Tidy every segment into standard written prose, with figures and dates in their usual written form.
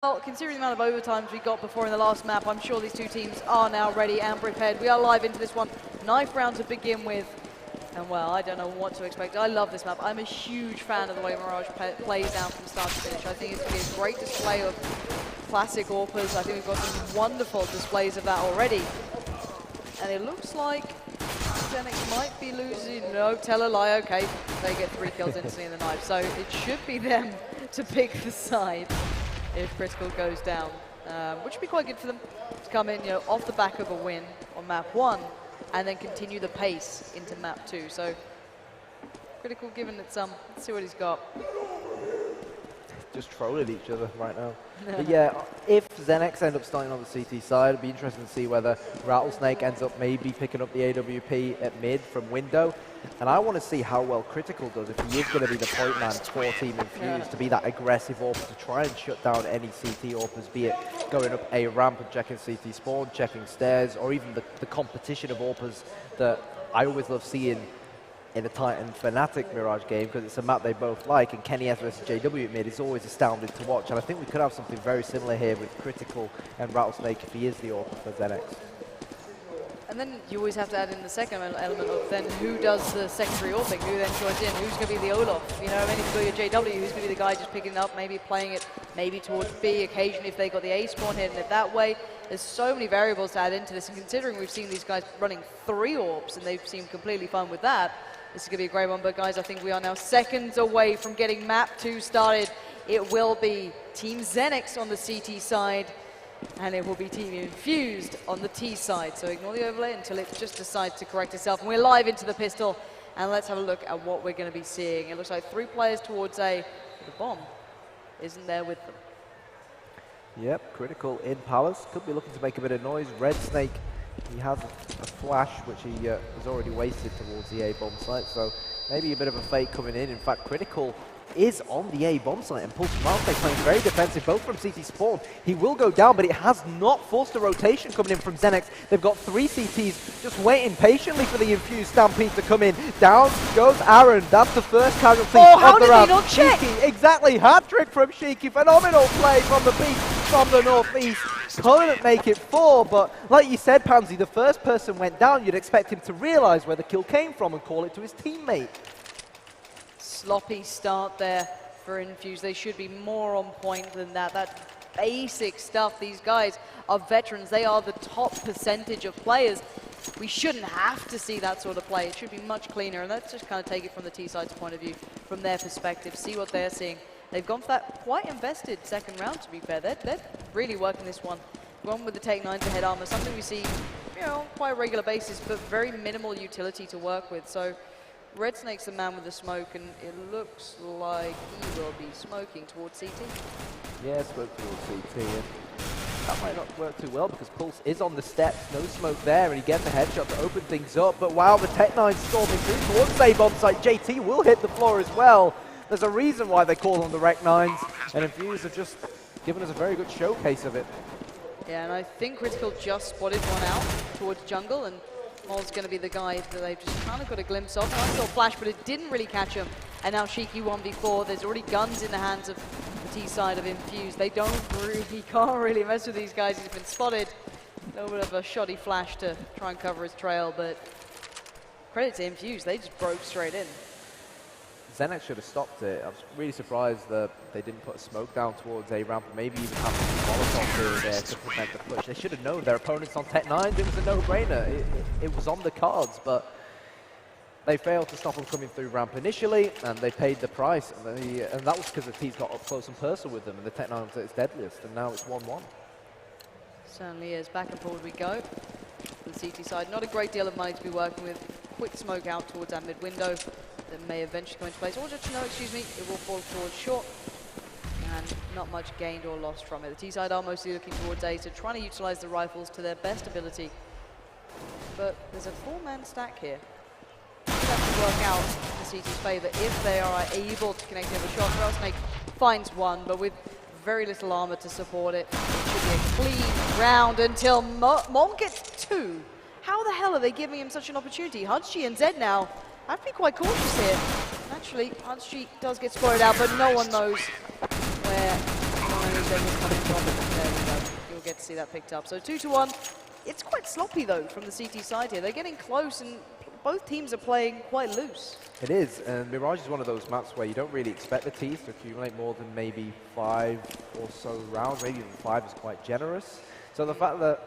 Well, considering the amount of overtimes we got before in the last map, I'm sure these two teams are now ready and prepared. We are live into this one. Knife round to begin with. And well, I don't know what to expect. I love this map. I'm a huge fan of the way Mirage plays down from start to finish. I think it's going to be a great display of classic AWPers. I think we've got some wonderful displays of that already. And it looks like Xenex might be losing. No, tell a lie. Okay, they get 3 kills instantly in the knife. So it should be them to pick the side if Critical goes down, which would be quite good for them to come in, off the back of a win on map 1 and then continue the pace into map 2. So Critical giving it some. Let's see what he's got. Just trolling each other right now. But yeah, if Xenex end up starting on the CT side, it'd be interesting to see whether Rattlesnake ends up maybe picking up the AWP at mid from window. And I want to see how well Critical does if he is going to be the point man for Team Infused, to be that aggressive AWP, to try and shut down any CT AWPers, be it going up a ramp and checking CT spawn, checking stairs, or even the competition of AWPers that I always love seeing in a Titan Fnatic Mirage game, because it's a map they both like, and Kenny S versus JW at mid is always astounding to watch. And I think we could have something very similar here with Critical and Rattlesnake if he is the AWP for Xenex. And then you always have to add in the second element of then who does the secondary AWPing, who then joins in, who's going to be the Olaf, if you've got your JW, who's going to be the guy just picking it up, maybe playing it maybe towards B occasionally if they got the A spawn, hitting it that way. There's so many variables to add into this, and considering we've seen these guys running 3 AWPs and they've seemed completely fine with that, this is going to be a great one. But guys, I think we are now seconds away from getting map 2 started. It will be Team Xenex on the CT side, and it will be Team Infused on the T side. So ignore the overlay until it just decides to correct itself. And we're live into the pistol, and let's have a look at what we're going to be seeing. It looks like 3 players towards A. The bomb isn't there with them. Yep, Critical in Palace. Could be looking to make a bit of noise. Red Snake, he has a flash, which he has already wasted towards the A bomb site. So maybe a bit of a fake coming in. In fact, Critical is on the A bomb site, and Pulse Mountake playing very defensive, both from CT spawn. He will go down, but it has not forced a rotation coming in from Xenex. They've got 3 CTs just waiting patiently for the Infused Stampede to come in. Down goes Aaron. That's the first casualty how of the did round. he not check? Shiki, exactly, hat-trick from Shiki. Phenomenal play from the beast from the northeast. Couldn't make it 4, but like you said, Pansy, the first person went down. You'd expect him to realize where the kill came from and call it to his teammate. Sloppy start there for Infused. They should be more on point than that. That basic stuff. These guys are veterans. They are the top percentage of players. We shouldn't have to see that sort of play. It should be much cleaner. And let's just kind of take it from the T-side's point of view, from their perspective, see what they're seeing. They've gone for that quite invested second round, to be fair. They're really working this one. Gone with the Take 9 to head armor, something we see, quite a regular basis, but very minimal utility to work with. So Red Snake's the man with the smoke, and it looks like he will be smoking towards CT. Yeah, smoke towards CT, and that might not work too well because Pulse is on the steps, no smoke there, and he gets a headshot to open things up. But wow, the Tech 9 storming through towards the bomb site. JT will hit the floor as well. There's a reason why they call on the Rec 9s, and Infused have just given us a very good showcase of it. Yeah, and I think Critical just spotted one out towards jungle, and Mol's going to be the guy that they've just kind of got a glimpse of. Nice little flash, but it didn't really catch him. And now Shiki 1v4. There's already guns in the hands of the T side of Infused. They can't really mess with these guys. He's been spotted. A little bit of a shoddy flash to try and cover his trail, but credit to Infused. They just broke straight in. Xenex should have stopped it. I was really surprised that they didn't put a smoke down towards A ramp, maybe even have some Molotov here there to prevent the push. They should have known their opponents on Tech 9. It was a no-brainer. It was on the cards, but they failed to stop them coming through ramp initially, and they paid the price. And that was because the T's got up close and personal with them, and the Tech 9 was at its deadliest, and now it's 1-1. Certainly is. Back and forward we go. For the CT side, not a great deal of money to be working with. Quick smoke out towards that mid window that may eventually come into place. Or just, excuse me, it will fall towards short. And not much gained or lost from it. The T side are mostly looking towards A, so trying to utilize the rifles to their best ability. But there's a 4-man stack here. That will work out in the CT's favor if they are able to connect over shot. Rattlesnake finds one, but with very little armor to support it. It should be a clean round until Mon gets 2. How the hell are they giving him such an opportunity? Hunschi and Zed now have to be quite cautious here. Naturally, Hunschi does get spotted out, but no one knows where they will come in top. There we go. You'll get to see that picked up. So 2-1. It's quite sloppy, though, from the CT side here. They're getting close, and both teams are playing quite loose. It is, and Mirage is one of those maps where you don't really expect the teams to accumulate more than maybe 5 or so rounds. Maybe even 5 is quite generous. So the fact that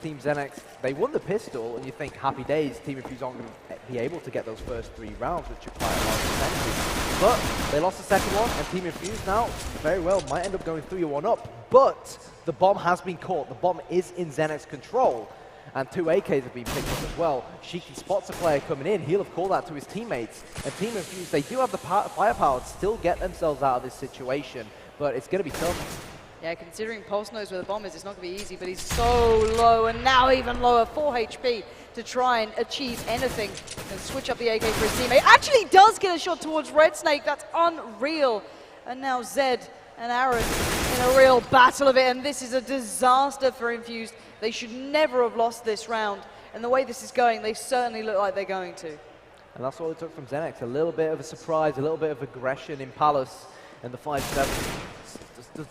Team Xenex, they won the pistol, and you think happy days, Team Infused aren't going to be able to get those first 3 rounds, which are quite a large percentage. But they lost the second one, and Team Infused now very well might end up going 3-1 up. But the bomb has been caught. The bomb is in Xenex control, and 2 AKs have been picked up as well. Shiki spots a player coming in. He'll have called that to his teammates. And Team Infused, they do have the firepower to still get themselves out of this situation, but it's going to be tough. Yeah, considering Pulse knows where the bomb is, it's not going to be easy, but he's so low, and now even lower, 4 HP to try and achieve anything and switch up the AK for his teammate. Actually does get a shot towards Red Snake. That's unreal. And now Zed and Aaron in a real battle of it, and this is a disaster for Infused. They should never have lost this round, and the way this is going, they certainly look like they're going to. And that's all it took from Xenex. A little bit of a surprise, a little bit of aggression in Palace, and the 5-7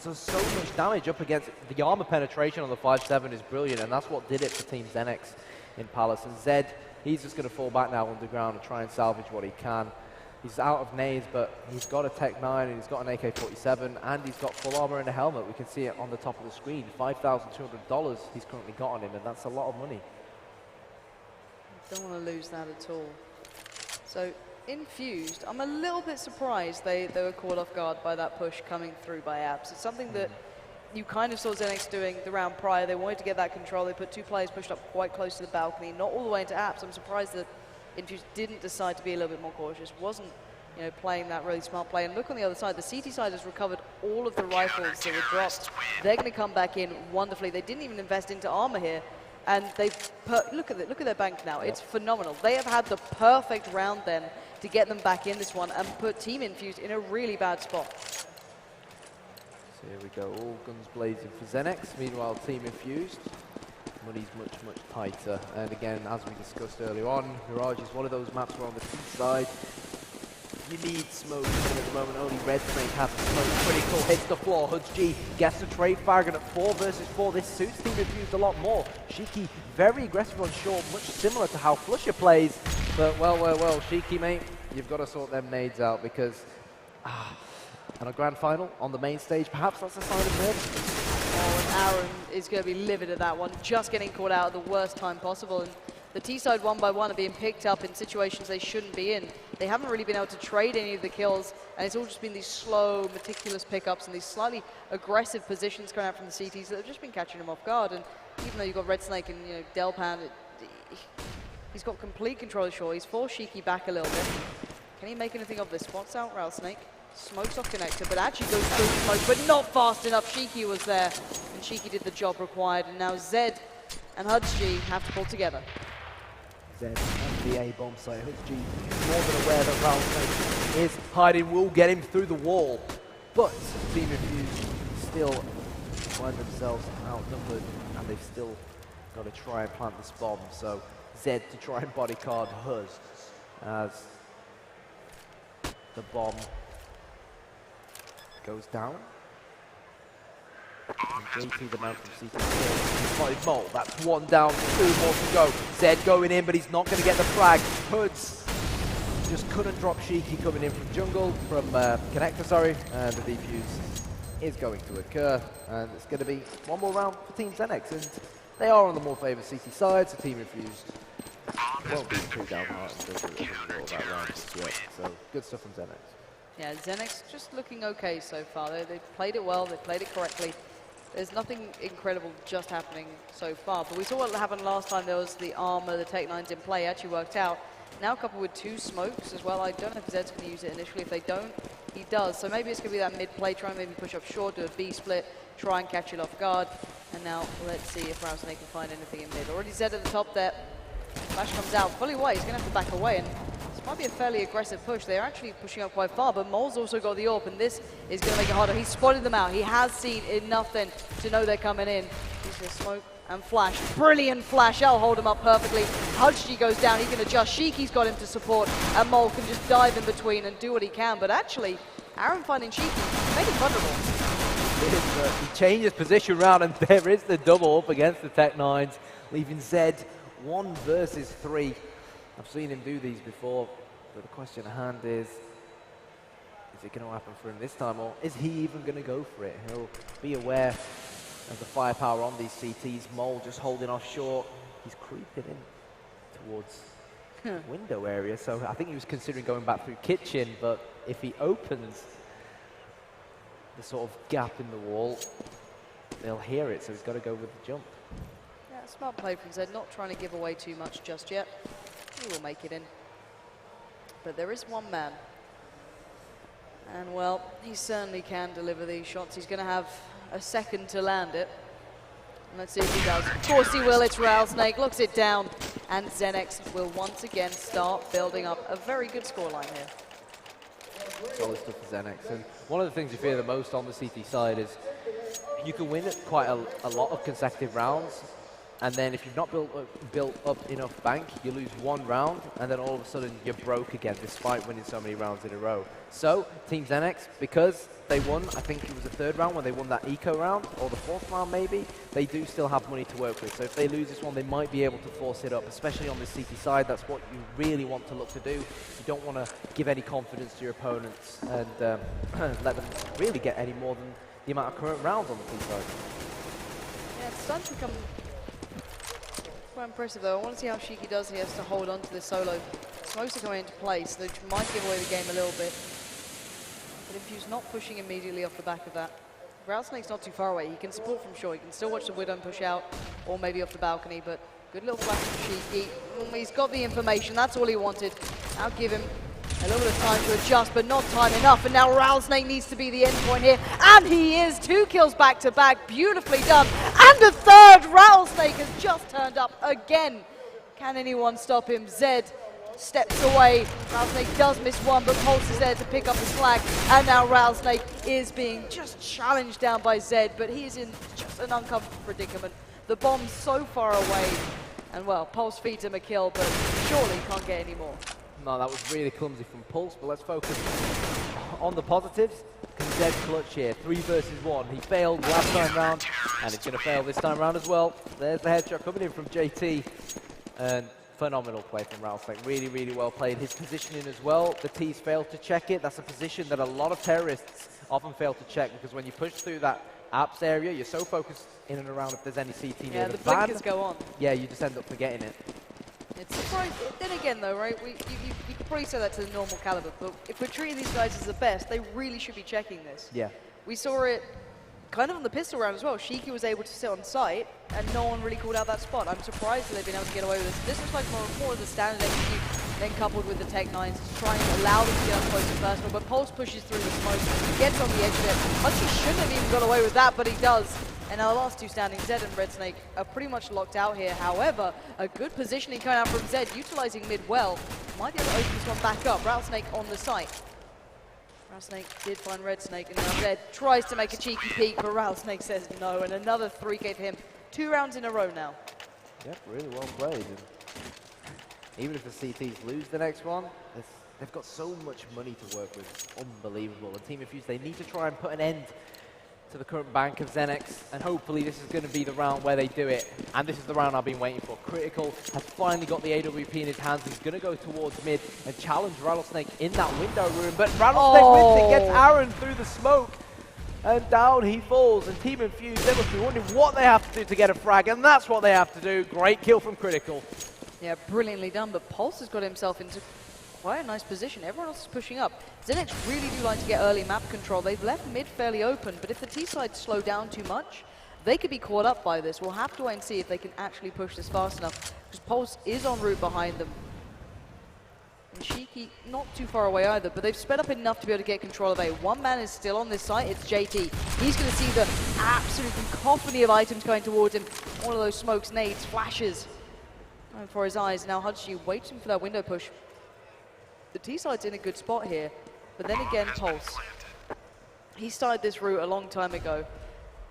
does so much damage up against the armor penetration on the 5-7 is brilliant, and that's what did it for Team Xenex in Palace. And Zed, he's just going to fall back now underground and try and salvage what he can. He's out of nades, but he's got a Tech 9 and he's got an AK-47 and he's got full armor and a helmet. We can see it on the top of the screen. $5,200 he's currently got on him, and that's a lot of money. Don't want to lose that at all. So Infused, I'm a little bit surprised they were caught off guard by that push coming through by Abs. It's something that you kind of saw Xenex doing the round prior. They wanted to get that control. They put 2 players pushed up quite close to the balcony, not all the way into Abs. I'm surprised that Infused didn't decide to be a little bit more cautious, wasn't playing that really smart play. And look on the other side, the CT side has recovered all of the rifles that were dropped. They're going to come back in wonderfully. They didn't even invest into armor here. And they've look at their bank now. It's phenomenal. They have had the perfect round then to get them back in this one and put Team Infused in a really bad spot. So here we go, all guns blazing for Xenex. Meanwhile, Team Infused, money's much, much tighter. And again, as we discussed earlier on, Mirage is one of those maps where on the T side, you need smoke. And at the moment, only Red Snake has the smoke. Critical hits the floor. Hudge gets the trade fag, and at 4 versus 4, this suits Team Infused a lot more. Shiki very aggressive on short, much similar to how Flusher plays. But well, Shiki, mate, you've got to sort them nades out because on a grand final on the main stage, perhaps that's a sign of nervousness. Oh, and Aaron is going to be livid at that one, just getting caught out at the worst time possible. And the T-side 1 by 1 are being picked up in situations they shouldn't be in. They haven't really been able to trade any of the kills, and it's all just been these slow, meticulous pickups and these slightly aggressive positions coming out from the CTs that have just been catching them off guard. And even though you've got Red Snake and Delpan, he's got complete control of shore. He's forced Shiki back a little bit. Can he make anything of this? Spots out Rattlesnake. Smokes off connector, but actually goes through smoke, but not fast enough. Shiki was there, and Shiki did the job required. And now Zed and Hudge have to pull together. Zed on the A-bomb site. Hudge more than aware that Rattlesnake is hiding, will get him through the wall. But Team Infused still find themselves outnumbered, and they've still got to try and plant this bomb. So Zed to try and bodyguard Huz as the bomb goes down. And JT, the man from CT, spotted Mole. That's 1 down, 2 more to go. Zed going in, but he's not going to get the frag. Hoods just couldn't drop Shiki coming in from jungle, from connector, sorry, and the defuse is going to occur. And it's going to be 1 more round for Team Xenex, and they are on the more favoured CT side, so Team Infused won't be too downhearted about that round just yet. So good stuff from Xenex. Yeah, Xenex just looking okay so far. They've played it well, they've played it correctly. There's nothing incredible just happening so far, but we saw what happened last time. There was the armor, the Tech 9s in play, actually worked out. Now coupled with 2 smokes as well. I don't know if Zed's going to use it initially. If they don't, he does. So maybe it's going to be that mid-play, try and maybe push up short, do a B-split, try and catch it off guard. And now let's see if Rattlesnake can find anything in mid. Already Zed at the top there. Flash comes out fully wide. He's going to have to back away. And this might be a fairly aggressive push. They're actually pushing up quite far, but Mole's also got the AWP, and this is going to make it harder. He's spotted them out. He has seen enough then to know they're coming in. He's going to smoke and flash. Brilliant flash. That'll hold him up perfectly. Hudge goes down. He can adjust. Shiki's got him to support, and Mole can just dive in between and do what he can. But actually, Aaron finding Shiki made him vulnerable. did, but he changed his position round, and there is the double up against the Tech9s, leaving Zed 1 versus 3. I've seen him do these before, but the question at hand is it going to happen for him this time, or is he even going to go for it? He'll be aware of the firepower on these CTs. Mole just holding off short. He's creeping in towards window area, so I think he was considering going back through kitchen, but if he opens the sort of gap in the wall, they'll hear it, so he's got to go with the jump. Yeah, smart play from Zed, not trying to give away too much just yet. He will make it in. But there is one man. And well, he certainly can deliver these shots. He's going to have a second to land it. And let's see if he does. Of course he will. It's Rattlesnake, looks it down. And Xenex will once again start building up a very good scoreline here. Solid stuff for Xenex. And one of the things you fear the most on the CT side is you can win quite a lot of consecutive rounds, and then if you've not built up enough bank, you lose one round, and then all of a sudden you're broke again, despite winning so many rounds in a row. So, Team Xenex, because they won, I think it was the 3rd round when they won that eco round, or the 4th round maybe, they do still have money to work with. So if they lose this one, they might be able to force it up, especially on the CT side. That's what you really want to look to do. You don't want to give any confidence to your opponents and let them really get any more than the amount of current rounds on the T side. Yeah, it's starting to become quite impressive though. I want to see how Shiki does. He has to hold on to this solo. Smokes are going into place, which might give away the game a little bit. But Infused not pushing immediately off the back of that. Rattlesnake's not too far away. He can support from shore. He can still watch the Widow push out, or maybe off the balcony, but good little flash from Shiki. He's got the information. That's all he wanted. I'll give him a little bit of time to adjust, but not time enough. And now Rattlesnake needs to be the end point here. And he is. 2 kills back to back. Beautifully done. And a 3rd. Rattlesnake has just turned up again. Can anyone stop him? Zed steps away. Rattlesnake does miss one, but Pulse is there to pick up the slack. And now Rattlesnake is being just challenged down by Zed, but he's in just an uncomfortable predicament. The bomb's so far away. And well, Pulse feeds him a kill, but surely can't get any more. No, that was really clumsy from Pulse, but let's focus on the positives. Zed clutch here, 3 versus 1. He failed last time round, and he's going to fail this time round as well. There's the headshot coming in from JT, and phenomenal play from Rattlesnake. Really, really well played. His positioning as well, the T's failed to check it. That's a position that a lot of terrorists often fail to check, because when you push through that apps area, you're so focused in and around if there's any CT near the van. blinkers go on. Yeah, you just end up forgetting it. It's surprising. Then again, though, right? You could probably say that to the normal caliber, but if we're treating these guys as the best, they really should be checking this. Yeah. We saw it kind of on the pistol round as well. Shiki was able to sit on site, and no one really called out that spot. I'm surprised that they've been able to get away with this. This looks like more of the standard execute, then coupled with the Tech9s, trying to allow them to get up close to first one. But Pulse pushes through the smoke, gets on the edge of it. Hutchie shouldn't have even got away with that, but he does. And our last 2 standing, Zed and Red Snake, are pretty much locked out here. However, a good positioning coming out from Zed, utilizing mid well. Might be able to open this one back up. Rattlesnake on the site. Rattlesnake did find Red Snake, and now Zed tries to make a cheeky peek, but Rattlesnake says no, and another 3K for him. 2 rounds in a row now. Yep, really well played. And even if the CTs lose the next one, they've got so much money to work with. Unbelievable. And Team Infused, they need to try and put an end to the current bank of Xenex, and hopefully this is going to be the round where they do it. And this is the round I've been waiting for. Critical has finally got the AWP in his hands. He's going to go towards mid and challenge Rattlesnake in that window room, but Rattlesnake wins it, gets Aaron through the smoke, and down he falls. And Team Infused, they must be wondering what they have to do to get a frag, and that's what they have to do. Great kill from Critical. Yeah, brilliantly done, but Pulse has got himself into quite a nice position. Everyone else is pushing up. Xenex really do like to get early map control. They've left mid fairly open, but if the T-side slow down too much, they could be caught up by this. We'll have to wait and see if they can actually push this fast enough, because Pulse is en route behind them. And Shiki not too far away either, but they've sped up enough to be able to get control of A. One man is still on this site, it's JT. He's going to see the absolute cacophony of items going towards him. One of those smokes, nades, flashes for his eyes. Now Hutchie waiting for that window push. The T-side's in a good spot here, but then again, Pulse. He started this route a long time ago,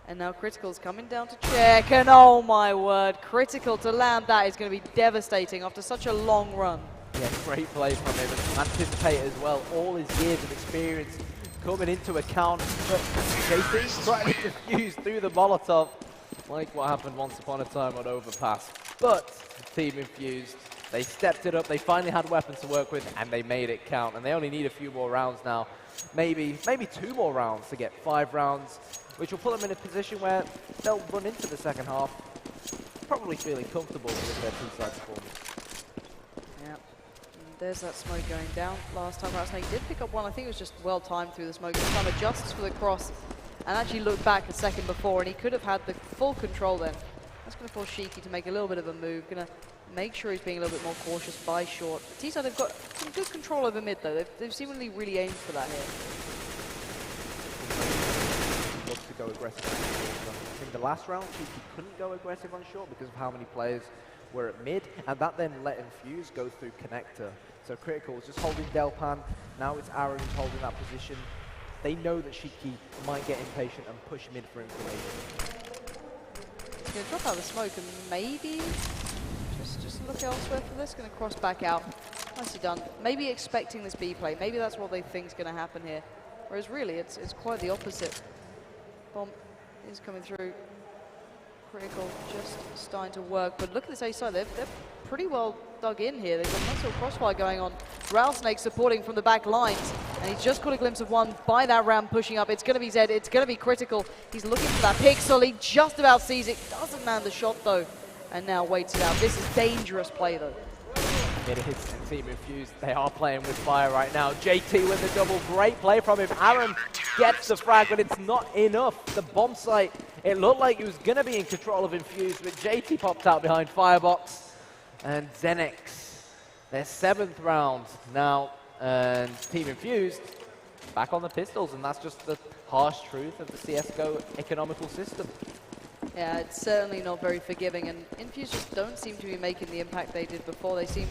and now Critical's coming down to check, and oh my word, Critical to land that is going to be devastating after such a long run. Yeah, great play from him, and anticipate as well. All his years of experience coming into account, but JT trying to defuse through the Molotov, like what happened once upon a time on Overpass. But Team Infused, they stepped it up, they finally had weapons to work with, and they made it count. And they only need a few more rounds now, maybe 2 more rounds to get 5 rounds, which will put them in a position where they'll run into the second half, probably feeling comfortable with their two-side performance. Yeah, and there's that smoke going down. Last time Rattlesnake did pick up one, I think it was just well timed through the smoke. This time adjusts for the cross, and actually looked back a second before, and he could have had the full control then. That's going to force Shiki to make a little bit of a move, going to make sure he's being a little bit more cautious by short. T-side, they've got some good control over mid though. They've seemingly really aimed for that here. Looks to go aggressive on short. In the last round, he couldn't go aggressive on short because of how many players were at mid, and that then let Infuse go through connector. So Critical is just holding Delpan. Now it's Aaron who's holding that position. They know that Shiki might get impatient and push mid for information. He's going to drop out the smoke and maybe just look elsewhere for this. Going to cross back out. Nicely done. Maybe expecting this B play. Maybe that's what they think is going to happen here. Whereas really, it's quite the opposite. Bomb is coming through. Critical just starting to work. But look at this A side. They're pretty well dug in here. They've got a nice little crossfire going on. Rattlesnake supporting from the back lines. And he's just got a glimpse of one by that ram pushing up. It's going to be Zed. It's going to be Critical. He's looking for that pixel. He just about sees it. Doesn't land the shot though. And now waits it out. This is dangerous play though. It is, and Team Infused, they are playing with fire right now. JT with the double, great play from him. Aaron gets the frag, but it's not enough. The bomb site, it looked like he was going to be in control of Infused, but JT popped out behind Firebox. And Xenex, their 7th round now, and Team Infused back on the pistols, and that's just the harsh truth of the CSGO economical system. Yeah, it's certainly not very forgiving, and Infused just don't seem to be making the impact they did before. They seem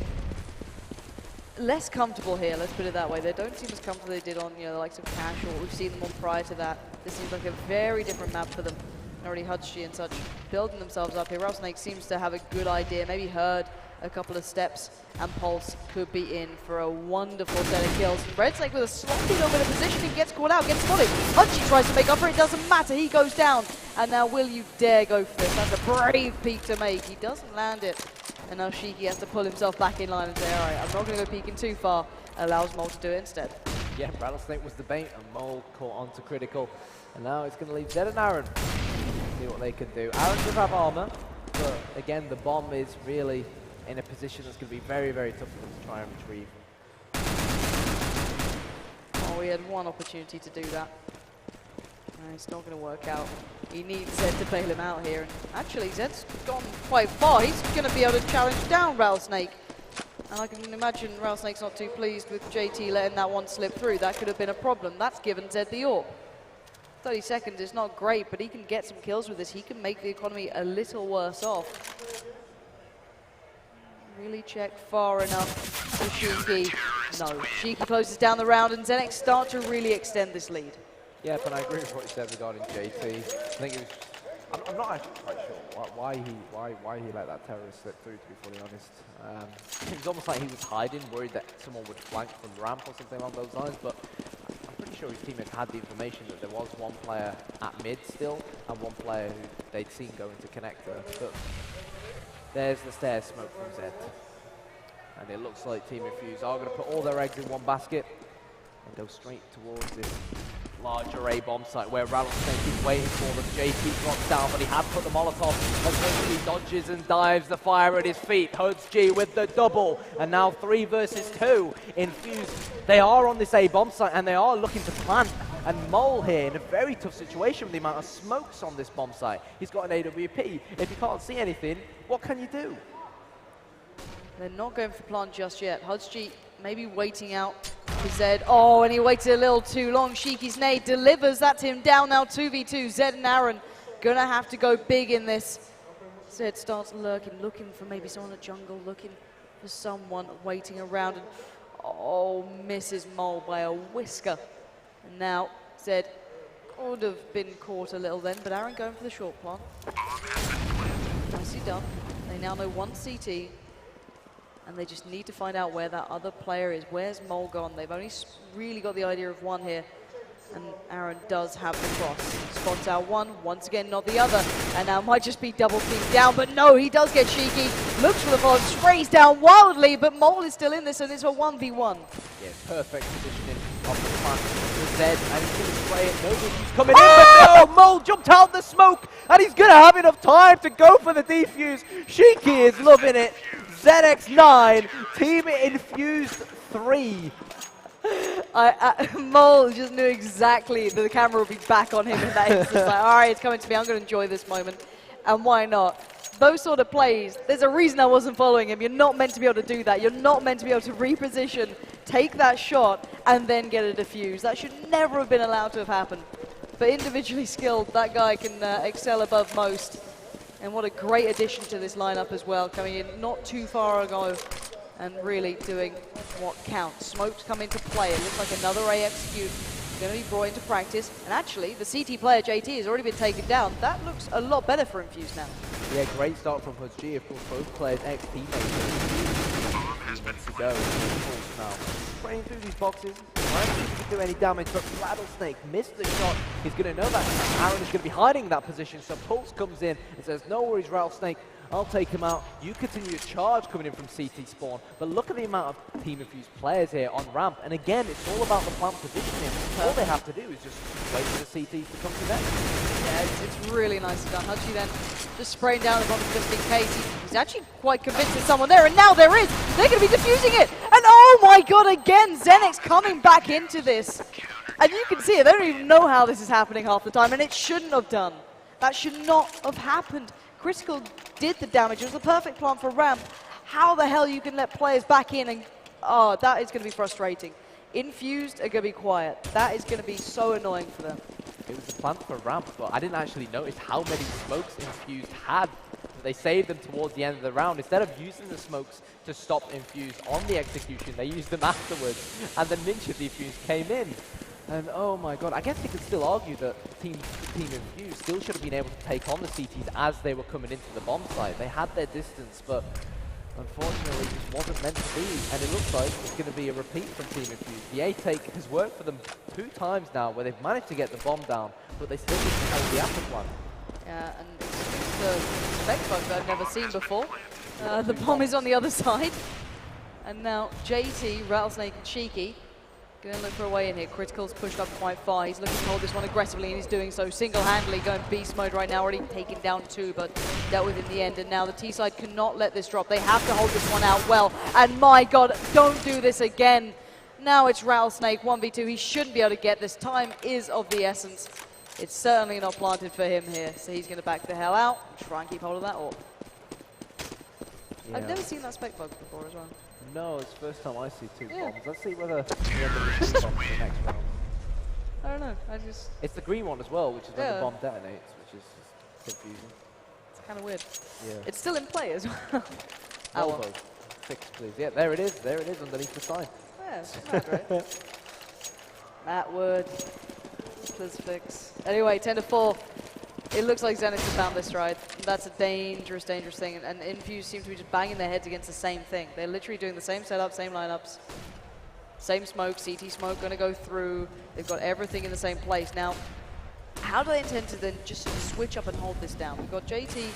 less comfortable here, let's put it that way. They don't seem as comfortable as they did on, the likes of Cash, or we've seen them on prior to that. This seems like a very different map for them. And already Hudgy and such building themselves up here. Rattlesnake seems to have a good idea, maybe heard a couple of steps, and Pulse could be in for a wonderful set of kills. And Red Snake with a sloppy little bit of positioning gets caught out, gets spotted. Hudgy tries to make up for it, doesn't matter, he goes down. And now will you dare go for this? That's a brave peek to make. He doesn't land it. And now Shiki has to pull himself back in line and say, all right, I'm not going to go peeking too far. Allows Mole to do it instead. Yeah, Rattlesnake was the bait, and Mole caught onto Critical. And now it's going to leave Zed and Aaron. See what they can do. Aaron does have armor, but again, the bomb is really in a position that's going to be very, very tough for them to try and retrieve. Oh, he had one opportunity to do that. It's not going to work out. He needs Zed to bail him out here. And actually, Zed's gone quite far. He's going to be able to challenge down Rattlesnake. And I can imagine Rattlesnake's not too pleased with JT letting that one slip through. That could have been a problem. That's given Zed the AWP. 30 seconds is not great, but he can get some kills with this. He can make the economy a little worse off. Really check far enough for Shiki. No, Shiki closes down the round, and Xenex start to really extend this lead. Yeah, but I agree with what you said regarding JT. I think it was. I'm not actually quite sure why he let that terrorist slip through, to be fully honest. It was almost like he was hiding, worried that someone would flank from ramp or something along those lines, but I'm pretty sure his teammates had the information that there was one player at mid still, and one player who they'd seen go into connector. But there's the stairs smoke from Zed. And it looks like Team Infused are going to put all their eggs in one basket and go straight towards this large array bomb site where Rattlesnake is waiting for them. JT drops down, but he had put the Molotov as Hudgy dodges and dives the fire at his feet. Hudgy with the double, and now 3 versus 2. Infused, they are on this A bomb site and they are looking to plant. And Mole here in a very tough situation with the amount of smokes on this bomb site. He's got an AWP. If you can't see anything, what can you do? They're not going for plant just yet. Hudgy maybe waiting out for Zed. Oh, and he waited a little too long. Shiki's nade delivers that to him. Down now 2v2. Zed and Aaron gonna have to go big in this. Zed starts lurking, looking for maybe someone in the jungle, looking for someone waiting around. And oh, misses Mole by a whisker. And now Zed could have been caught a little then, but Aaron going for the short plant. Nicely done. They now know one CT. And they just need to find out where that other player is. Where's Mole gone? They've only really got the idea of one here. And Aaron does have the cross. Spots out one, once again not the other. And now might just be double teamed down, but no, he does get cheeky. Looks for the follow, sprays down wildly, but Mole is still in this, and it's a 1v1. Yeah, perfect positioning of the plant for Zed, and he's going to spray it. Nobody's coming in, but no! Mole jumped out the smoke, and he's going to have enough time to go for the defuse. Shiki is loving it. Xenex 9, Team Infused 3. Mole just knew exactly that the camera would be back on him in that instance. Like, all right, it's coming to me. I'm going to enjoy this moment. And why not? Those sort of plays, there's a reason I wasn't following him. You're not meant to be able to do that. You're not meant to be able to reposition, take that shot, and then get a defuse. That should never have been allowed to have happened. But individually skilled, that guy can excel above most. And what a great addition to this lineup as well, coming in not too far ago and really doing what counts. Smokes come into play. It looks like another A execute going to be brought into practice. And actually, the CT player, JT, has already been taken down. That looks a lot better for Infused now. Yeah, great start from HUSG. Of course, both players ex-teammates. To go. Now, spraying through these boxes. Right, doesn't do any damage, but Rattlesnake missed the shot. He's going to know that Aaron is going to be hiding that position, so Pulse comes in and says, no worries, Rattlesnake. I'll take him out. You continue to charge coming in from CT spawn, but look at the amount of Team Infused players here on ramp. And again, it's all about the plant positioning. All they have to do is just wait for the CTs to come to them. Yeah, it's really nicely done. HUSG then just spraying down the bottom just in case. He's actually quite convinced there's someone there, and now there is. They're going to be defusing it. And oh my god, again, Xenex coming back into this. And you can see it. They don't even know how this is happening half the time, and it shouldn't have done. That should not have happened. Critical did the damage. It was the perfect plan for ramp. How the hell you can let players back in and... Oh, that is going to be frustrating. Infused are going to be quiet. That is going to be so annoying for them. It was the plan for ramp, but I didn't actually notice how many smokes Infused had. They saved them towards the end of the round. Instead of using the smokes to stop Infused on the execution, they used them afterwards. And the Ninja Defuse came in. And oh my god, I guess they could still argue that Team Infused still should have been able to take on the CTs as they were coming into the bomb site. They had their distance, but unfortunately it just wasn't meant to be. And it looks like it's going to be a repeat from Team Infused. The A-take has worked for them 2 times now, where they've managed to get the bomb down, but they still didn't hold the after plan. Yeah, and it's the spec bug that I've never seen before. The bomb is on the other side. And now JT, Rattlesnake and Cheeky going to look for a way in here. Critical's pushed up quite far. He's looking to hold this one aggressively, and he's doing so single-handedly, going beast mode right now, already taken down 2, but dealt with in the end. And now the T-side cannot let this drop. They have to hold this one out well. And my god, don't do this again. Now it's Rattlesnake, 1v2. He shouldn't be able to get this. Time is of the essence. It's certainly not planted for him here, so he's going to back the hell out and try and keep hold of that orb. Yeah. I've never seen that spec bug before as well. No, it's the first time I see 2 bombs. Let's see whether we end up with 2 bombs for the next round. I don't know, It's the green one as well, which is when the bomb detonates, which is confusing. It's kind of weird. Yeah. It's still in play as well. Volvo, fix please. Yeah, there it is underneath the sign. Yeah, it's mad, right? Matt Wood, please fix. Anyway, 10-4. It looks like Xenex has found this stride. That's a dangerous, dangerous thing. And Infused seem to be just banging their heads against the same thing. They're literally doing the same setup, same lineups. Same smoke, CT smoke going to go through. They've got everything in the same place. Now, how do they intend to then just switch up and hold this down? We've got JT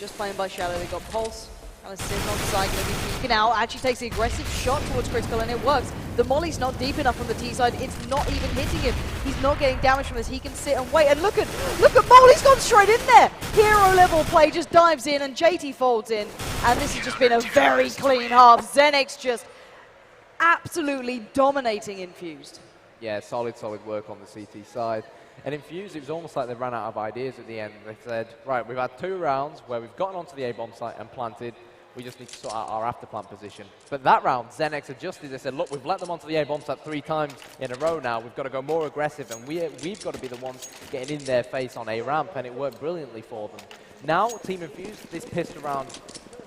just playing by Shadow. They've got Pulse kind of sitting on the side, going to be peeking out. Actually takes the aggressive shot towards Critical, and it works. The molly's not deep enough from the T side. It's not even hitting him. He's not getting damage from this. He can sit and wait. And look at Molly's gone straight in there. Hero level play, just dives in, and JT folds in. And this has just been a very clean half. Xenex just absolutely dominating Infused. Yeah, solid work on the CT side. And Infused, it was almost like they ran out of ideas at the end. They said, right, we've had 2 rounds where we've gotten onto the A-bomb site and planted. We just need to sort out our after-plant position. But that round, Xenex adjusted. They said, look, we've let them onto the A-bomb site 3 times in a row now. We've got to go more aggressive, and we've got to be the ones getting in their face on A-ramp, and it worked brilliantly for them. Now, Team Infused, this pissed around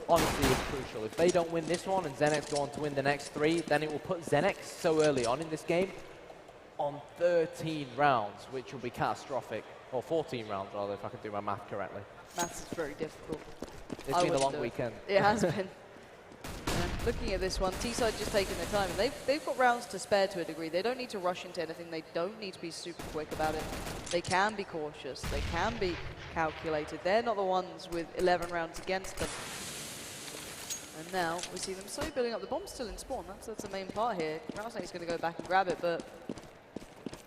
honestly is crucial. If they don't win this one and Xenex go on to win the next 3, then it will put Xenex so early on in this game on 13 rounds, which will be catastrophic. Or 14 rounds, rather, if I can do my math correctly. Maths is very difficult. It's been a long weekend. It has been. Yeah. looking at this one, T-side just taking their time, and they've got rounds to spare to a degree. They don't need to rush into anything. They don't need to be super quick about it. They can be cautious. They can be calculated. They're not the ones with 11 rounds against them. And now we see them slowly building up. The bomb's still in spawn. That's the main part here. Rattlesnake's going to go back and grab it, but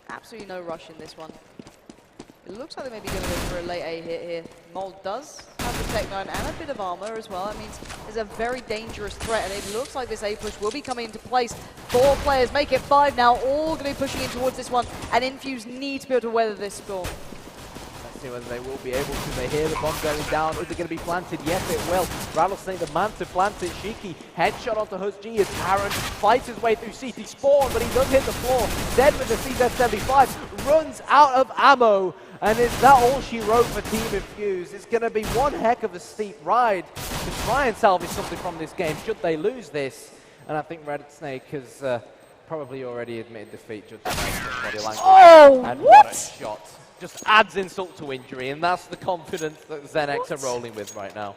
absolutely no rush in this one. It looks like they may be going to go for a late A hit here. Mold does have the Tech 9 and a bit of armor as well. That means there's a very dangerous threat, and it looks like this A push will be coming into place. 4 players make it 5 now, all going to be pushing in towards this one, and Infused need to be able to weather this storm. Let's see whether they will be able to. They hear the bomb going down. Is it going to be planted? Yes, it will. Rattlesnake, the man to plant it. Shiki, headshot onto HutzG as Aaron fights his way through CT spawn, but he does hit the floor. Dead with the CZ-75, runs out of ammo. And is that all she wrote for Team Infused? It's going to be one heck of a steep ride to try and salvage something from this game, should they lose this. And I think Rattlesnake has probably already admitted defeat, judging by body language. Oh, and what a shot. Just adds insult to injury, and that's the confidence that Xenex are rolling with right now.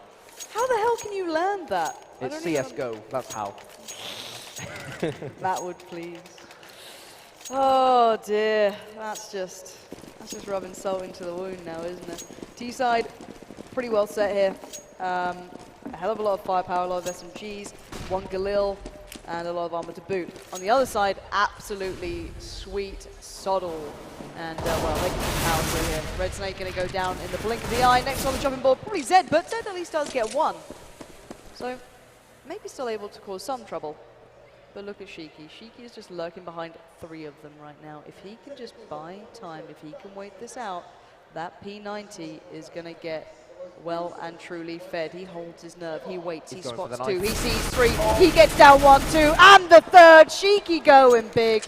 How the hell can you land that? It's CSGO, that's how. That would please. Oh dear, that's just rubbing salt into the wound now, isn't it? T-side, pretty well set here. A hell of a lot of firepower, a lot of SMGs, 1 Galil, and a lot of armor to boot. On the other side, absolutely sweet Soddle. And, well, they can just power through here. Red Snake going to go down in the blink of the eye. Next on the chopping board, probably Zed, but Zed at least does get 1. So, maybe still able to cause some trouble. But look at Shiki. Shiki is just lurking behind 3 of them right now. If he can just buy time, if he can wait this out, that P90 is going to get well and truly fed. He holds his nerve. He waits. He spots 2. He sees 3. He gets down 1, 2, and the 3rd. Shiki going big.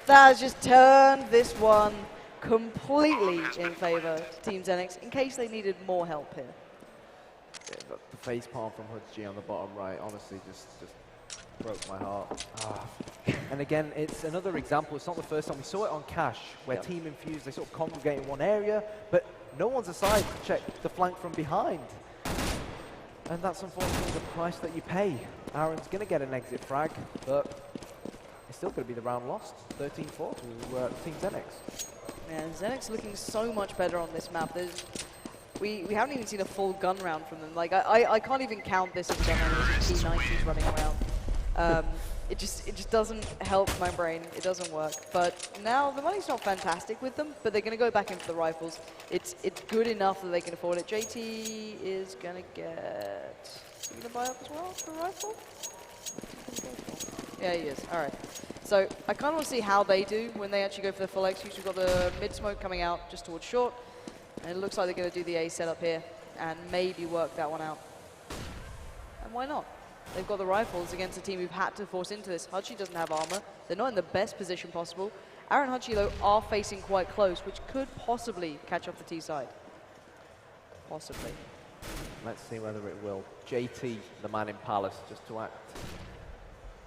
That has just turned this one completely in favor of Team Xenex, in case they needed more help here. Yeah, the face palm from HutzG on the bottom right, honestly, just broke my heart. And again, it's another example. It's not the first time. We saw it on Cash, where Team Infused, they sort of congregate in one area, but no one's aside to check the flank from behind. And that's unfortunately the price that you pay. Aaron's going to get an exit frag, but it's still going to be the round lost. 13-4 to Team Xenex. Yeah, Xenex looking so much better on this map. We haven't even seen a full gun round from them. Like, I can't even count this as a gun round. There's T90s running around. It just doesn't help my brain. It doesn't work. But now the money's not fantastic with them, but they're going to go back in for the rifles. It's good enough that they can afford it. JT is going to get... Is he going to buy up as well for a rifle? Yeah, he is. All right. So I kind of want to see how they do when they actually go for the full execute. We've got the mid smoke coming out just towards short. And it looks like they're going to do the A setup here and maybe work that one out. And why not? They've got the rifles against a team who've had to force into this. HutzG doesn't have armor. They're not in the best position possible. Aaron and HutzG, though, are facing quite close, which could possibly catch off the T side. Possibly. Let's see whether it will. JT, the man in Palace, just to act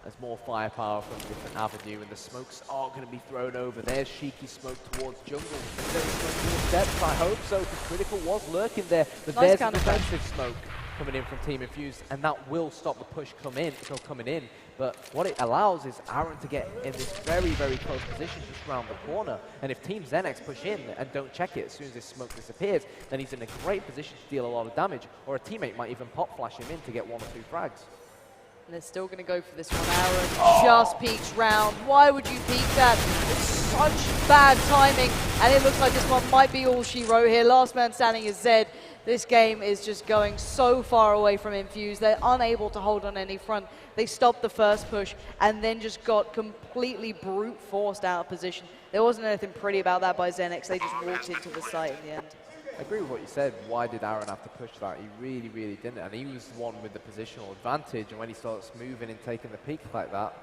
as more firepower from a different avenue, and the smokes are going to be thrown over. There's Shiki smoke towards jungle. There's smoke towards depth. I hope so, because Critical was lurking there. But nice, there's defensive smoke coming in from Team Infused, and that will stop the push coming in. But what it allows is Aaron to get in this very, very close position just around the corner. And if Team Xenex push in and don't check it as soon as this smoke disappears, then he's in a great position to deal a lot of damage, or a teammate might even pop flash him in to get 1 or 2 frags. And they're still going to go for this one. Aaron just peeks round. Why would you peek that? It's such bad timing. And it looks like this one might be all she wrote here. Last man standing is Zed. This game is just going so far away from Infused. They're unable to hold on any front. They stopped the first push and then just got completely brute forced out of position. There wasn't anything pretty about that by Xenex. They just walked into the site in the end. I agree with what you said. Why did Aaron have to push that? He really, really didn't. And he was the one with the positional advantage. And when he starts moving and taking the peak like that,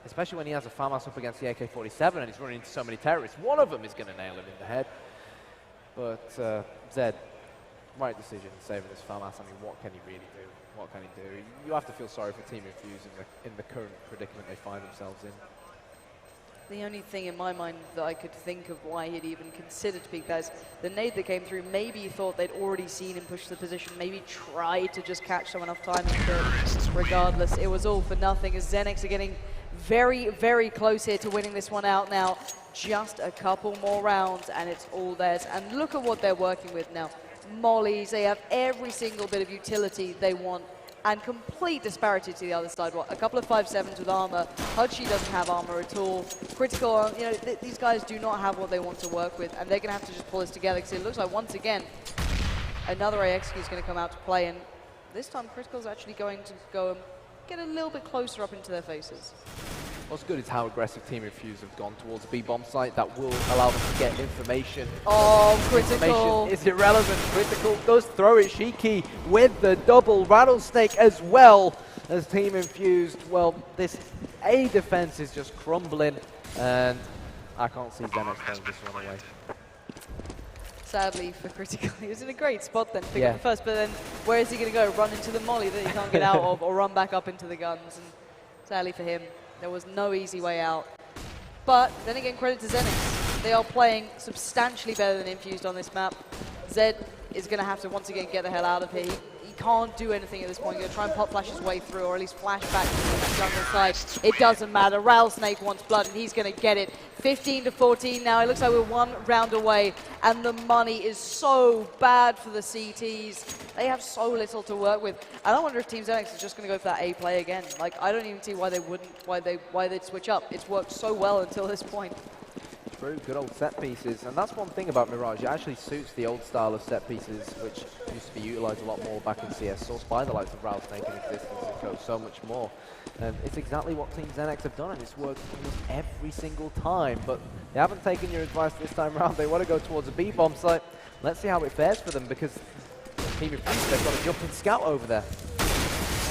especially when he has a FAMAS up against the AK-47 and he's running into so many terrorists, one of them is going to nail him in the head. But Zed, right decision, saving this FAMAS. I mean, what can he really do? What can he do? You have to feel sorry for Team Infused in the current predicament they find themselves in. the only thing in my mind that I could think of why he'd even considered to peek that is the nade that came through. Maybe he thought they'd already seen him push the position, maybe tried to just catch someone off timing, but regardless, it was all for nothing as Xenex are getting very, very close here to winning this one out now. Just a couple more rounds and it's all theirs. And look at what they're working with now. Mollies, they have every single bit of utility they want, and complete disparity to the other side. What, a couple of 5.7s with armor. Hudgy doesn't have armor at all. Critical, you know, these guys do not have what they want to work with, and they're going to have to just pull this together because it looks like once again another AXQ is going to come out to play, and this time Critical's actually going to go and get a little bit closer up into their faces. What's good is how aggressive Team Infused have gone towards the B-bomb site. That will allow them to get information. Oh, Critical. Information is irrelevant. Critical does throw it. Shiki with the double rattlesnake as well as Team Infused. Well, this A defense is just crumbling, and I can't see Xenex throwing this one away. Sadly for Critical, he was in a great spot then to pick up the first, but then where is he going to go? Run into the molly that he can't get out of, or run back up into the guns? And sadly for him, there was no easy way out. But then again, credit to Xenex. They are playing substantially better than Infused on this map. Zed is going to have to once again get the hell out of here. He can't do anything at this point. He's going to try and pop flash his way through, or at least flash back to the jungle side. It doesn't matter. Rattlesnake wants blood, and he's going to get it. 15 to 14 now. It looks like we're one round away, and the money is so bad for the CTs. They have so little to work with. And I wonder if Team Xenex is just going to go for that A play again. Like, I don't even see why they wouldn't, why they'd switch up. It's worked so well until this point. True, good old set pieces, and that's one thing about Mirage. It actually suits the old style of set pieces, which used to be utilized a lot more back in CS, sourced by the likes of Rattlesnake and Existence and Co. so much more. And it's exactly what Team Xenex have done, and it's worked almost every single time. But they haven't taken your advice this time around. They want to go towards a B-bomb site. Let's see how it fares for them, because Team Infused, they've got a jumping scout over there.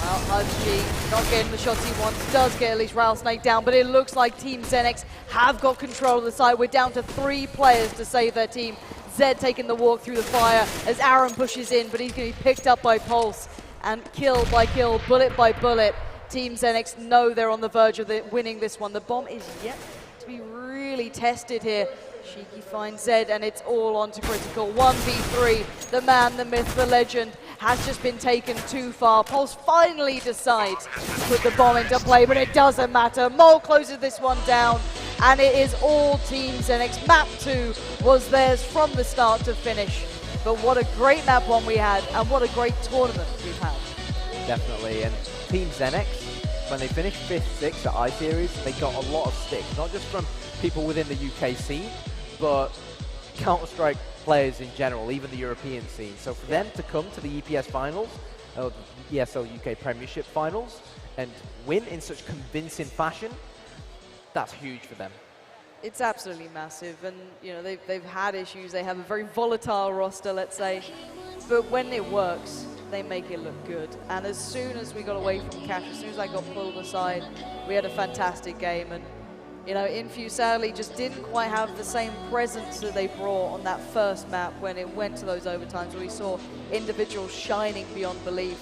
Well, Hudgy not getting the shots he wants, does get at least Rattlesnake down, but it looks like Team Xenex have got control of the site. We're down to 3 players to save their team. Zed taking the walk through the fire as Aaron pushes in, but he's going to be picked up by Pulse and kill by kill, bullet by bullet. Team Xenex know they're on the verge of winning this one. The bomb is yet to be really tested here. Shiki finds Zed, and it's all on to Critical. 1v3, the man, the myth, the legend, has just been taken too far. Pulse finally decides to put the bomb into play, but it doesn't matter. Mole closes this one down, and it is all Team Xenex. Map 2 was theirs from the start to finish. But what a great map one we had, and what a great tournament we've had. Definitely, and Team Xenex, when they finished 5th, 6th at I-Series, they got a lot of stick, not just from people within the UK scene, but Counter-Strike players in general, even the European scene. So for them to come to the EPS finals, or the ESL UK Premiership finals, and win in such convincing fashion, that's huge for them. It's absolutely massive, and you know they've had issues. They have a very volatile roster, let's say, but when it works, they make it look good. And as soon as we got away from Cash, as soon as I got pulled aside, we had a fantastic game. And you know, Infused sadly just didn't quite have the same presence that they brought on that first map when it went to those overtimes where we saw individuals shining beyond belief.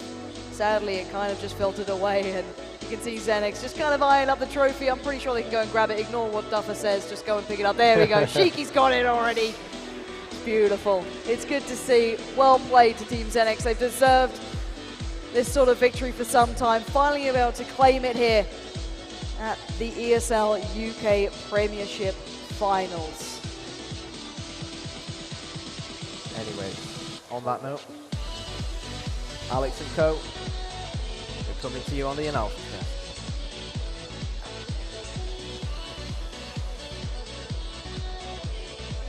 Sadly, it kind of just filtered away, and you can see Xenex just kind of eyeing up the trophy. I'm pretty sure they can go and grab it. Ignore what Duffer says, just go and pick it up. There we go. Shiki's got it already. Beautiful. It's good to see. Well played to Team Xenex. They've deserved this sort of victory for some time. Finally able to claim it here at the ESL UK Premiership Finals. Anyway, on that note, Alex and Co, we're coming to you on the analysis desk.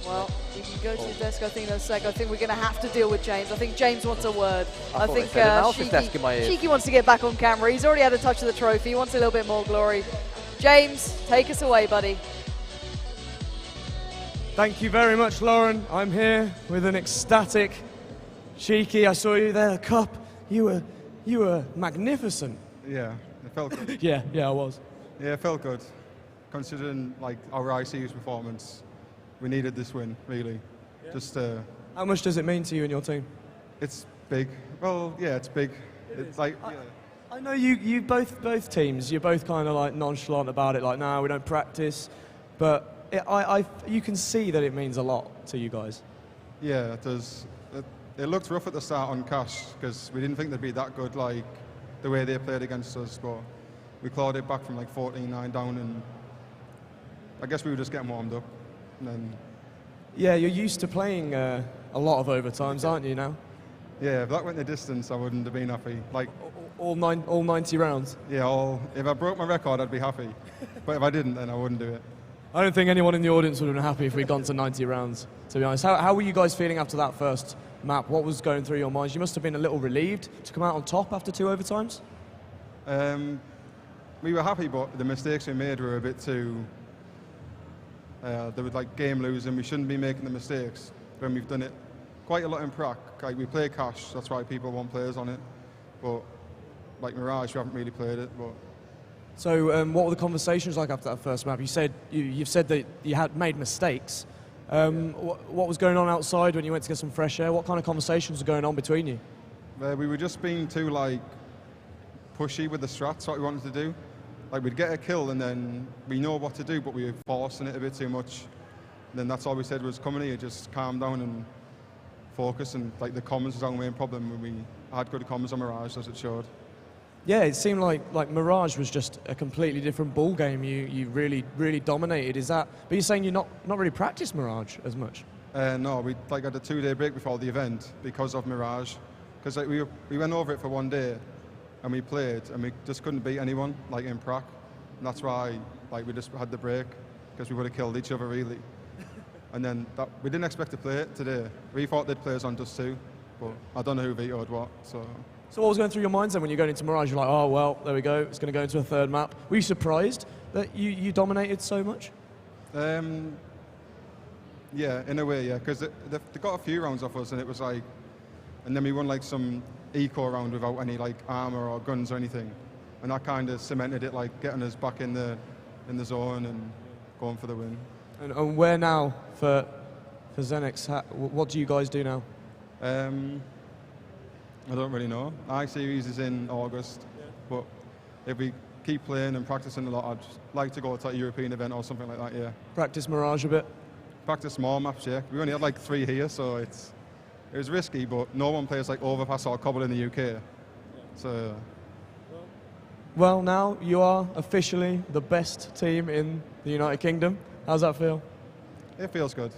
Well, you can go to the desk, I think, in a sec. I think we're going to have to deal with James. I think James wants a word. I think Shiki wants to get back on camera. He's already had a touch of the trophy. He wants a little bit more glory. James, take us away, buddy. Thank you very much, Lauren. I'm here with an ecstatic Shiki. I saw you there, the cup. You were magnificent. Yeah, it felt good. yeah, I was. Yeah, it felt good. Considering like our ICU's performance, we needed this win, really. Yeah. Just how much does it mean to you and your team? It's big. Well, yeah, it's big. It's like I know you both teams, you're both kind of like nonchalant about it, like, no, we don't practice. but you can see that it means a lot to you guys. Yeah, it does. It looked rough at the start on Cash because we didn't think they'd be that good, like the way they played against us. But we clawed it back from like 14-9 down, and I guess we were just getting warmed up. And then, yeah, you're used to playing a lot of overtimes, aren't you now? Yeah, if that went the distance, I wouldn't have been happy. Like all 90 rounds. Yeah, if I broke my record, I'd be happy. But if I didn't, then I wouldn't do it. I don't think anyone in the audience would have been happy if we'd gone to 90 rounds, to be honest. How were you guys feeling after that first map? What was going through your minds? You must have been a little relieved to come out on top after 2 overtimes? We were happy, but the mistakes we made were a bit too... they were like game losing. We shouldn't be making the mistakes when we've done it quite a lot in prac. Like we play Cash, that's why people want players on it. But like Mirage, we haven't really played it. But so what were the conversations like after that first map? You've said that you had made mistakes. What was going on outside when you went to get some fresh air? What kind of conversations were going on between you? We were just being too like pushy with the strats, what we wanted to do. Like we'd get a kill and then we know what to do, but we were forcing it a bit too much. And then that's all we said was, come in here, just calm down and focus. And like the comms was our main problem when we had good comms on Mirage, as it showed. Yeah, it seemed like Mirage was just a completely different ball game. You really dominated. Is that? But you're saying you're not really practiced Mirage as much? No, we like had a 2-day break before the event because of Mirage, because like, we went over it for 1 day, and we played, and we just couldn't beat anyone like in prac, and that's why like we just had the break because we would have killed each other really. And then we didn't expect to play it today. We thought they'd play us on Dust 2, but I don't know who vetoed what. So what was going through your minds then when you're going into Mirage? You're like, oh, well, there we go. It's going to go into a 3rd map. Were you surprised that you dominated so much? Yeah, in a way, yeah. Because they got a few rounds off us, and it was like... And then we won like some eco round without any like armor or guns or anything. And that kind of cemented it, like getting us back in the zone and going for the win. And where now for Xenex? What do you guys do now? I don't really know. I-Series is in August, but if we keep playing and practicing a lot, I'd like to go to a European event or something like that, yeah. Practice Mirage a bit? Practice small maps, yeah. We only had like 3 here, so it was risky, but no one plays like Overpass or Cobble in the UK. So. Well, now you are officially the best team in the United Kingdom. How's that feel? It feels good.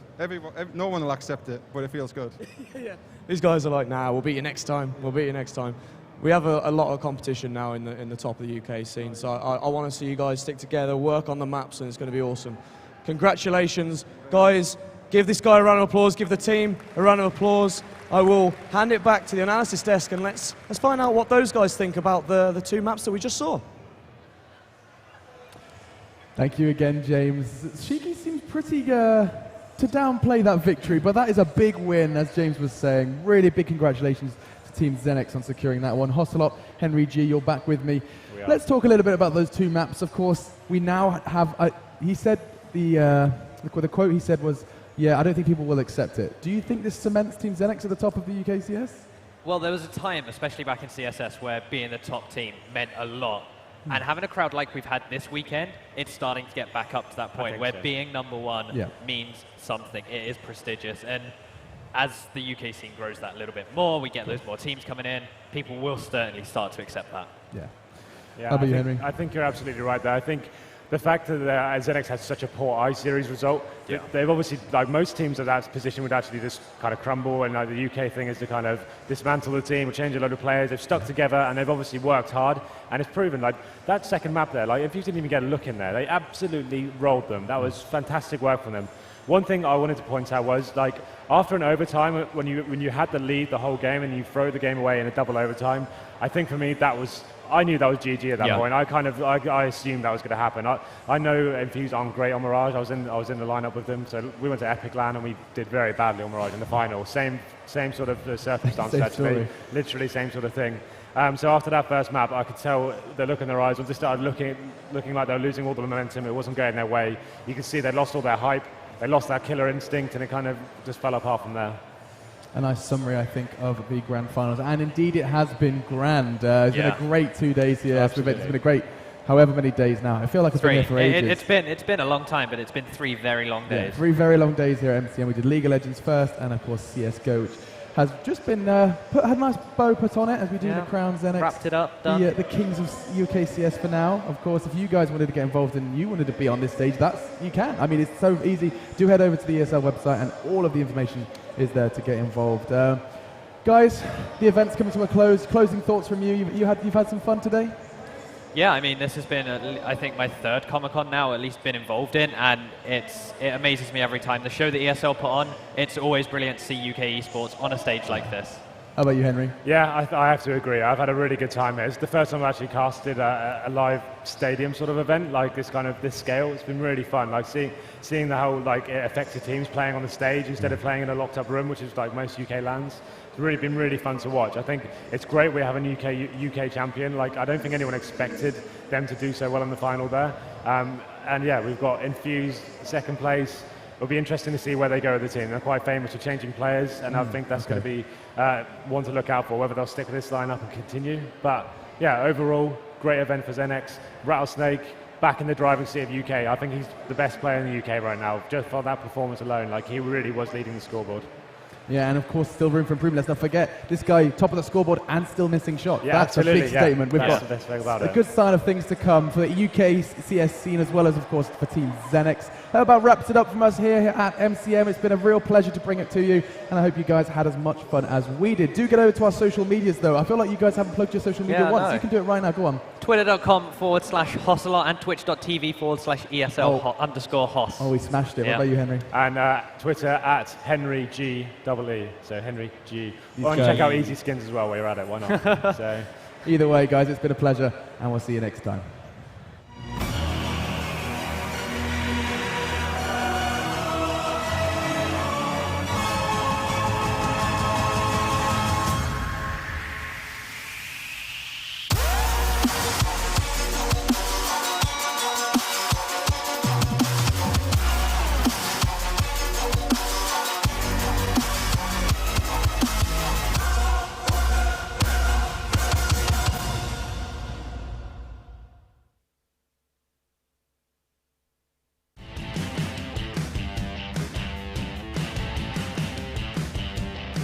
No one will accept it, but it feels good. Yeah. These guys are like, nah, we'll beat you next time. We'll beat you next time. We have a lot of competition now in the top of the UK scene, so I want to see you guys stick together, work on the maps, and it's going to be awesome. Congratulations, guys. Give this guy a round of applause. Give the team a round of applause. I will hand it back to the analysis desk, and let's find out what those guys think about the 2 maps that we just saw. Thank you again, James. Cheeky seems pretty to downplay that victory, but that is a big win, as James was saying. Really big congratulations to Team Xenex on securing that one. Hostelop, Henry G, you're back with me. Let's talk a little bit about those 2 maps. Of course, we now have, he said, the quote he said was, yeah, I don't think people will accept it. Do you think this cements Team Xenex at the top of the UKCS? Well, there was a time, especially back in CSS, where being the top team meant a lot. And having a crowd like we've had this weekend, it's starting to get back up to that point where being #1 means something. It is prestigious. And as the UK scene grows that a little bit more, we get those more teams coming in, people will certainly start to accept that. Yeah. How about you, Henry? I think you're absolutely right there. I think the fact that Xenex had such a poor I-Series result, they've obviously, like most teams at that position would actually just kind of crumble, and like the UK thing is to kind of dismantle the team, change a load of players. They've stuck together and they've obviously worked hard, and it's proven, like that second map there, like if you didn't even get a look in there, they absolutely rolled them. That was fantastic work from them. One thing I wanted to point out was, like, after an overtime, when you had the lead the whole game and you throw the game away in a double overtime, I think for me I knew that was GG at that point. I assumed that was going to happen. I know Infused aren't great on Mirage. I was in the lineup with them, so we went to Epic LAN and we did very badly on Mirage in the final. Same sort of circumstances actually. Literally same sort of thing. So after that first map, I could tell the look in their eyes. Once they started looking like they were losing all the momentum, it wasn't going their way. You could see they lost all their hype. They lost that killer instinct, and it kind of just fell apart from there. A nice summary, I think, of the grand finals. And indeed, it has been grand. It's been a great 2 days here. It's been a great however many days now. I feel like I've been here for ages. It's been a long time, but it's been 3 very long days. Yeah, 3 very long days here at MCM. We did League of Legends first, and of course CSGO, which has just been had a nice bow put on it as we do the Crown Xenex. Wrapped it up, done. The kings of UKCS for now. Of course, if you guys wanted to get involved and you wanted to be on this stage, you can. I mean, it's so easy. Do head over to the ESL website, and all of the information is there to get involved. Guys, the event's coming to a close. Closing thoughts from you. You've had some fun today? Yeah, I mean, this has been, I think, my 3rd Comic-Con now, at least been involved in, and it amazes me every time. The show that ESL put on, it's always brilliant to see UK esports on a stage like this. How about you, Henry? Yeah, I have to agree. I've had a really good time here. It's the first time I've actually casted a live stadium sort of event, like this scale. It's been really fun. Like seeing the whole it affected teams playing on the stage instead of playing in a locked up room, which is like most UK LANs. It's really been really fun to watch. I think it's great we have a UK champion. Like I don't think anyone expected them to do so well in the final there. And yeah, we've got Infused 2nd place. It'll be interesting to see where they go with the team. They're quite famous for changing players, and I think that's going to be one to look out for, whether they'll stick with this lineup and continue. But yeah, overall, great event for Xenex. Rattlesnake back in the driving seat of UK. I think he's the best player in the UK right now. Just for that performance alone, he really was leading the scoreboard. Yeah, and of course, still room for improvement. Let's not forget, this guy, top of the scoreboard and still missing shots. Yeah, that's absolutely, a big statement. We've got the best thing about a good sign of things to come for the UK CS scene, as well as, of course, for Team Xenex. That about wraps it up from us here at MCM. It's been a real pleasure to bring it to you, and I hope you guys had as much fun as we did. Do get over to our social medias, though. I feel like you guys haven't plugged your social media once. No. You can do it right now. Go on. Twitter.com/Hosselot and Twitch.tv/ESL_Hoss. Oh, we smashed it. What about you, Henry? And Twitter @HenryGEE. So Henry G. Well, and check out Easy Skins as well while you're at it. Why not? So. Either way, guys, it's been a pleasure, and we'll see you next time.